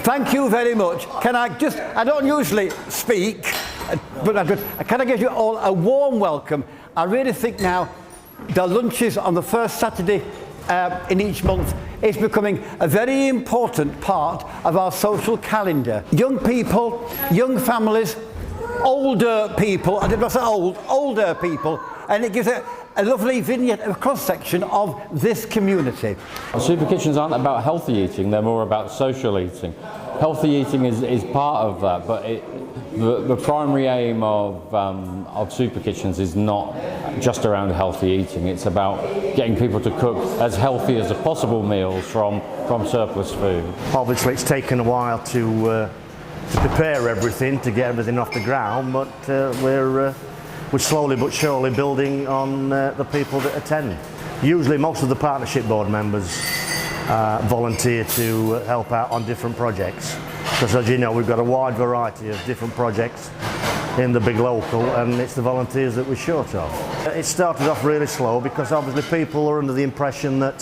Thank you very much. Can I just, I don't usually speak, but can I give you all a warm welcome? I really think now the lunches on the first Saturday in each month is becoming a very important part of our social calendar. Young people, young families, older people, I didn't say old, older people, and it gives a lovely vignette, a cross-section of this community. Super kitchens aren't about healthy eating, they're more about social eating. Healthy eating is part of that, but the primary aim of super kitchens is not just around healthy eating. It's about getting people to cook as healthy as possible meals from surplus food. Obviously it's taken a while to prepare everything, to get everything off the ground, but we're slowly but surely building on the people that attend. Usually most of the partnership board members volunteer to help out on different projects, because as you know we've got a wide variety of different projects in the big local, and it's the volunteers that we're short of. It started off really slow because obviously people are under the impression that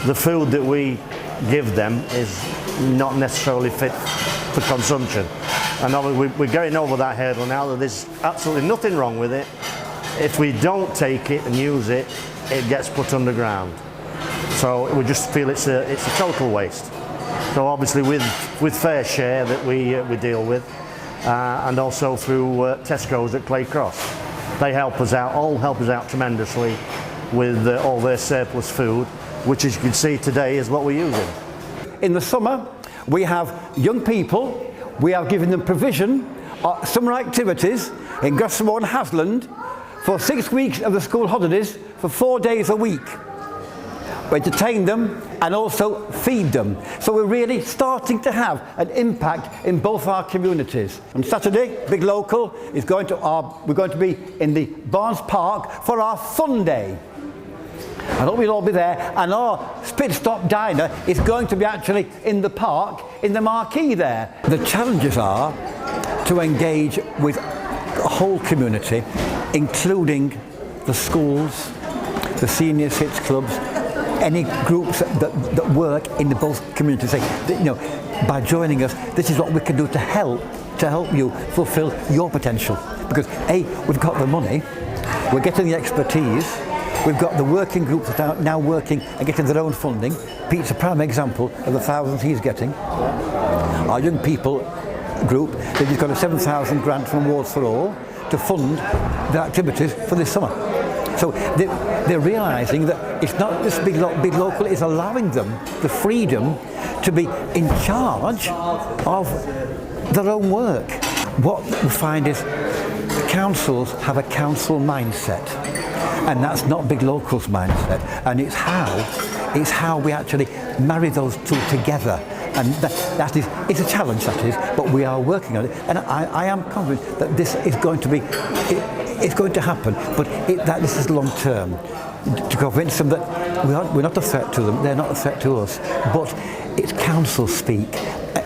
the food that we give them is not necessarily fit for consumption. And we're getting over that hurdle now, that there's absolutely nothing wrong with it. If we don't take it and use it, it gets put underground. So we just feel it's a total waste. So obviously with Fair Share that we deal with, and also through Tesco's at Clay Cross, they help us out tremendously with all their surplus food, which as you can see today is what we're using. In the summer we have young people. We are giving them provision of summer activities in Grassland and Hasmoor for 6 weeks of the school holidays for 4 days a week. We entertain them and also feed them. So we're really starting to have an impact in both our communities. On Saturday, Big Local is we're going to be in the Barnes Park for our fun day. I hope we'll all be there, and our Pit Stop Diner is going to be actually in the park, in the marquee there. The challenges are to engage with the whole community, including the schools, the senior cits clubs, any groups that work in the both communities. Say, you know, by joining us, this is what we can do to help you fulfil your potential. Because A, we've got the money, we're getting the expertise. We've got the working groups that are now working and getting their own funding. Pete's a prime example of the thousands he's getting. Our young people group, they've just got a 7,000 grant from Awards for All to fund the activities for this summer. So they're realising that it's not just big local, it's allowing them the freedom to be in charge of their own work. What we find is councils have a council mindset. And that's not Big Local's mindset, and it's how we actually marry those two together, and it's a challenge, that is, but we are working on it, and I am confident that this is going to be, it's going to happen, but that this is long term, to convince them that we're not a threat to them, they're not a threat to us, but it's council speak.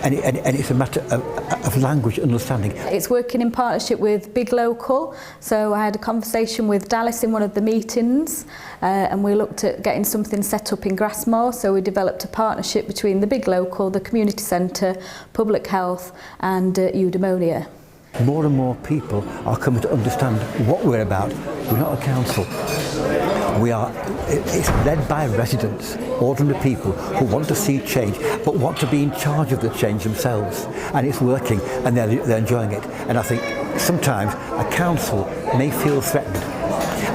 And it's a matter of language understanding. It's working in partnership with Big Local. So I had a conversation with Dallas in one of the meetings, and we looked at getting something set up in Grassland. So we developed a partnership between the Big Local, the Community Centre, Public Health and Eudaimonia. More and more people are coming to understand what we're about. We're not a council. It's led by residents, ordinary people who want to see change but want to be in charge of the change themselves, and it's working and they're enjoying it. And I think sometimes a council may feel threatened.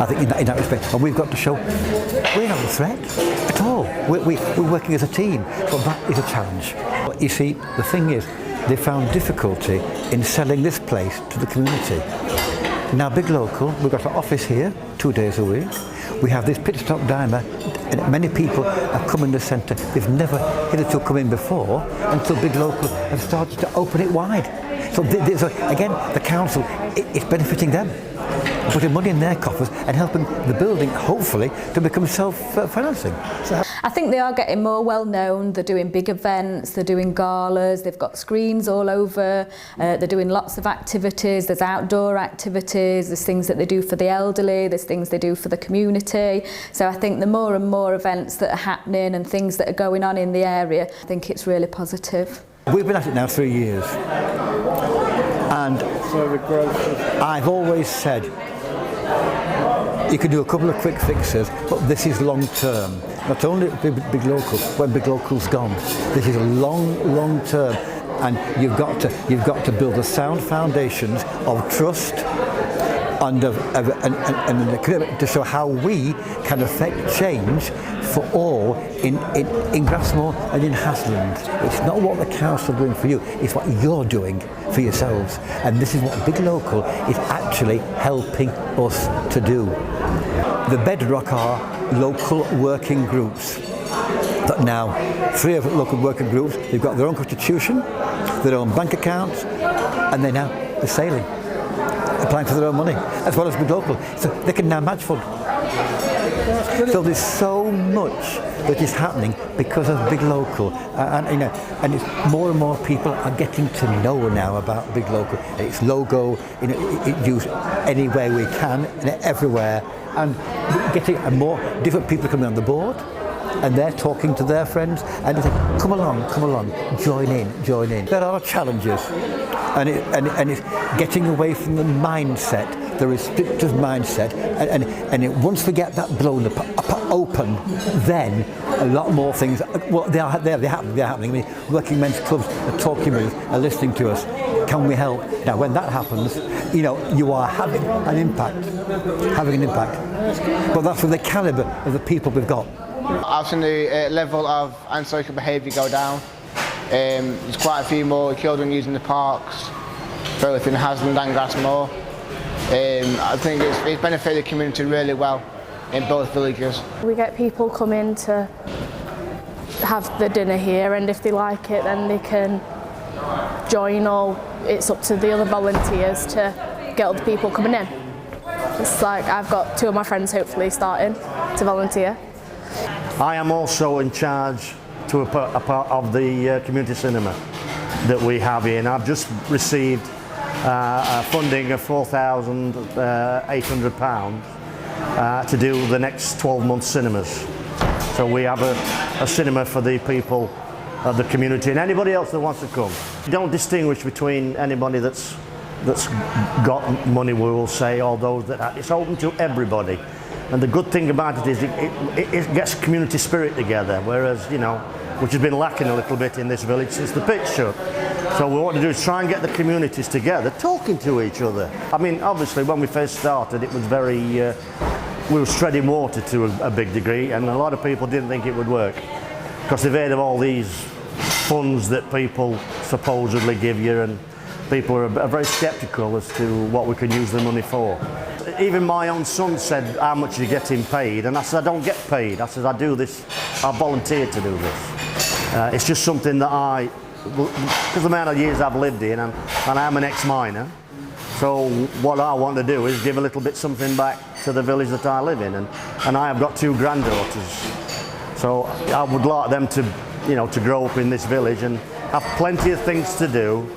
I think in that respect, and we've got to show we're not a threat at all. We're working as a team, so that is a challenge. But you see, the thing is, they found difficulty in selling this place to the community. Now Big Local, we've got an office here 2 days a week. We have this Pit Stop Diner, and many people have come in the centre. They've never hitherto come in before until Big Local have started to open it wide. So again, the council, it's benefiting them, putting money in their coffers and helping the building, hopefully, to become self-financing. I think they are getting more well known. They're doing big events, they're doing galas, they've got screens all over, they're doing lots of activities, there's outdoor activities, there's things that they do for the elderly, there's things they do for the community. So I think the more and more events that are happening and things that are going on in the area, I think it's really positive. We've been at it now 3 years, and I've always said you can do a couple of quick fixes, but this is long term. Not only big local, when big local's gone, this is a long term, and you've got to build the sound foundations of trust and the commitment to show how we can affect change for all in Grassmoor and in Hasland. It's not what the council are doing for you, it's what you're doing for yourselves. And this is what Big Local is actually helping us to do. The bedrock are local working groups. But now, 3 of the local working groups, they've got their own constitution, their own bank accounts, and they're sailing, applying for their own money, as well as Big Local. So they can now match fund. So there's so much that is happening because of Big Local, and it's more and more people are getting to know now about Big Local. Its logo, it's used anywhere we can, and everywhere, and getting more different people coming on the board. And they're talking to their friends and they say, come along, join in. There are challenges, and it's getting away from the mindset, the restrictive mindset, and once we get that blown up open, then a lot more things, well, they're happening. I mean, working men's clubs are talking with us, are listening to us. Can we help? Now, when that happens, you are having an impact. But that's with the calibre of the people we've got. I've seen the level of antisocial behaviour go down. There's quite a few more children using the parks, both in Hasland and Grassmoor. I think it's benefited the community really well in both villages. We get people come in to have the dinner here, and if they like it then they can join, or it's up to the other volunteers to get other people coming in. It's like I've got 2 of my friends hopefully starting to volunteer. I am also in charge to a part of the community cinema that we have here, and I've just received funding of £4,800 to do the next 12 months cinemas. So we have a cinema for the people of the community and anybody else that wants to come. We don't distinguish between anybody that's got money, we will say, or those that it's open to everybody. And the good thing about it is it gets community spirit together, whereas, which has been lacking a little bit in this village since the pitch shut. So what we want to do is try and get the communities together, talking to each other. I mean, obviously, when we first started, it was very, we were treading water to a big degree, and a lot of people didn't think it would work, because they've heard of all these funds that people supposedly give you, and people are very sceptical as to what we can use the money for. Even my own son said, how much are you getting paid? And I said, I don't get paid. I said, I do this, I volunteered to do this. It's just something that because of the amount of years I've lived in, and I'm an ex-miner, so what I want to do is give a little bit something back to the village that I live in, and I have got 2 granddaughters. So I would like them to, to grow up in this village and have plenty of things to do.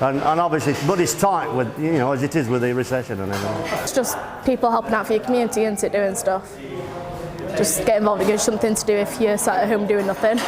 And obviously, but it's tight with, as it is with the recession and everything. It's just people helping out for your community, isn't it, doing stuff. Just get involved, it gives you something to do if you're sat at home doing nothing.